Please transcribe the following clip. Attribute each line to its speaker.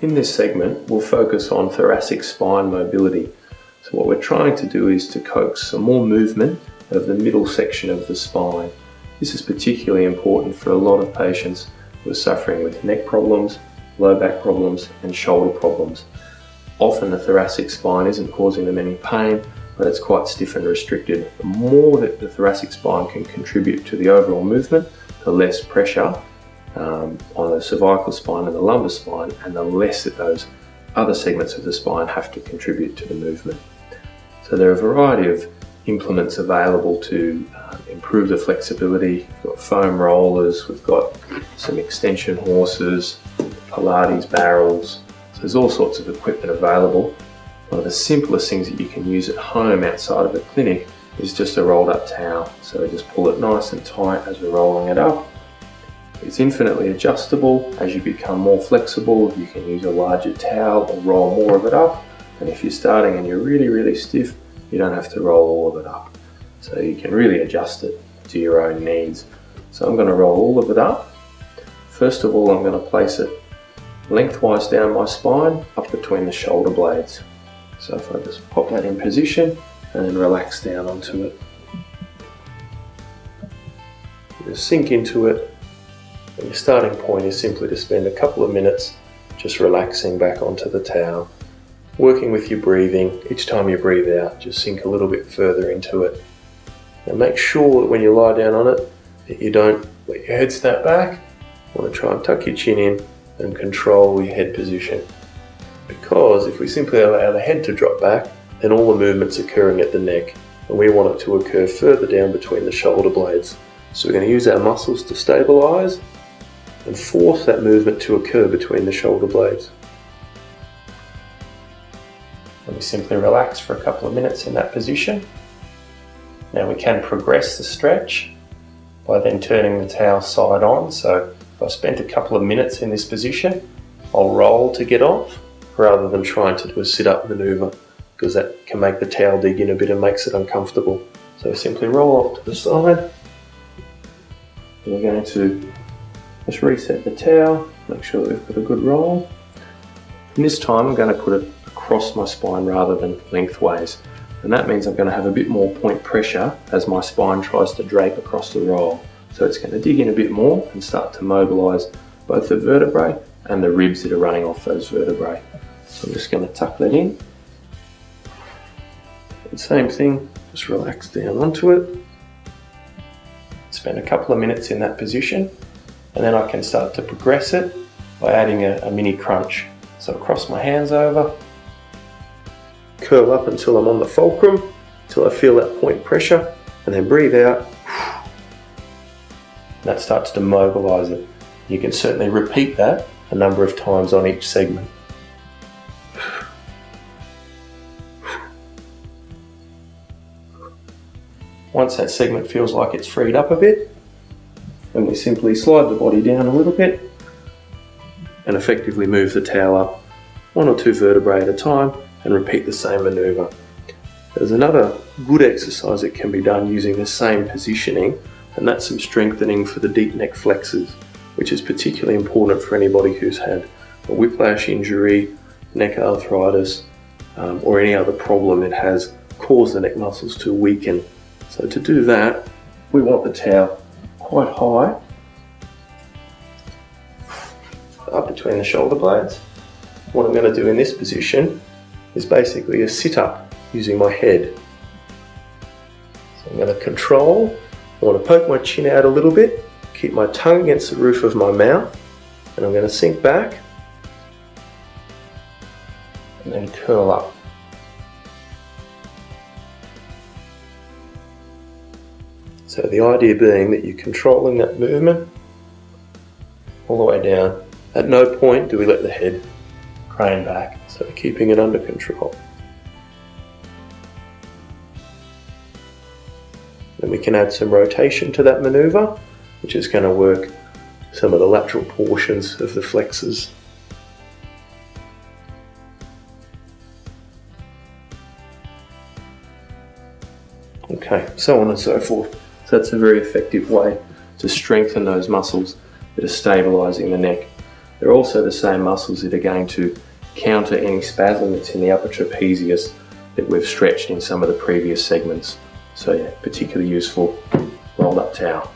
Speaker 1: In this segment, we'll focus on thoracic spine mobility. So what we're trying to do is to coax some more movement of the middle section of the spine. This is particularly important for a lot of patients who are suffering with neck problems, low back problems and shoulder problems. Often the thoracic spine isn't causing them any pain, but it's quite stiff and restricted. The more that the thoracic spine can contribute to the overall movement, the less pressure on the cervical spine and the lumbar spine, and the less that those other segments of the spine have to contribute to the movement. So there are a variety of implements available to improve the flexibility. We've got foam rollers, we've got some extension horses, Pilates barrels. So there's all sorts of equipment available. One of the simplest things that you can use at home outside of a clinic is just a rolled up towel. So we just pull it nice and tight as we're rolling it up. It's infinitely adjustable. As you become more flexible, you can use a larger towel or roll more of it up. And if you're starting and you're really stiff, you don't have to roll all of it up. So you can really adjust it to your own needs. So I'm going to roll all of it up. First of all, I'm going to place it lengthwise down my spine, up between the shoulder blades. So if I just pop that in position and then relax down onto it. Just sink into it. And your starting point is simply to spend a couple of minutes just relaxing back onto the towel, working with your breathing. Each time you breathe out, just sink a little bit further into it. Now make sure that when you lie down on it, that you don't let your head snap back. You want to try and tuck your chin in and control your head position. Because if we simply allow the head to drop back, then all the movement's occurring at the neck, and we want it to occur further down between the shoulder blades. So we're going to use our muscles to stabilize and force that movement to occur between the shoulder blades. And we simply relax for a couple of minutes in that position. Now we can progress the stretch by then turning the towel side on. So if I spent a couple of minutes in this position, I'll roll to get off rather than trying to do a sit-up maneuver, because that can make the towel dig in a bit and makes it uncomfortable. So simply roll off to the side. And we're going to just reset the towel, make sure that we've got a good roll. And this time I'm going to put it across my spine rather than lengthways. And that means I'm going to have a bit more point pressure as my spine tries to drape across the roll. So it's going to dig in a bit more and start to mobilise both the vertebrae and the ribs that are running off those vertebrae. So I'm just going to tuck that in. And same thing, just relax down onto it. Spend a couple of minutes in that position, and then I can start to progress it by adding a mini crunch. So cross my hands over, curl up until I'm on the fulcrum, until I feel that point pressure, and then breathe out. That starts to mobilise it. You can certainly repeat that a number of times on each segment. Once that segment feels like it's freed up a bit, then we simply slide the body down a little bit and effectively move the towel up 1 or 2 vertebrae at a time and repeat the same manoeuvre. There's another good exercise that can be done using the same positioning, and that's some strengthening for the deep neck flexors, which is particularly important for anybody who's had a whiplash injury, neck arthritis, or any other problem that has caused the neck muscles to weaken. So to do that, we want the towel quite high, up between the shoulder blades. What I'm going to do in this position is basically a sit-up using my head. So I'm going to control. I want to poke my chin out a little bit, keep my tongue against the roof of my mouth, and I'm going to sink back and then curl up. So the idea being that you're controlling that movement all the way down. At no point do we let the head crane back, so keeping it under control. Then we can add some rotation to that manoeuvre, which is going to work some of the lateral portions of the flexors. Okay, so on and so forth. So that's a very effective way to strengthen those muscles that are stabilising the neck. They're also the same muscles that are going to counter any spasm that's in the upper trapezius that we've stretched in some of the previous segments. So yeah, particularly useful rolled up towel.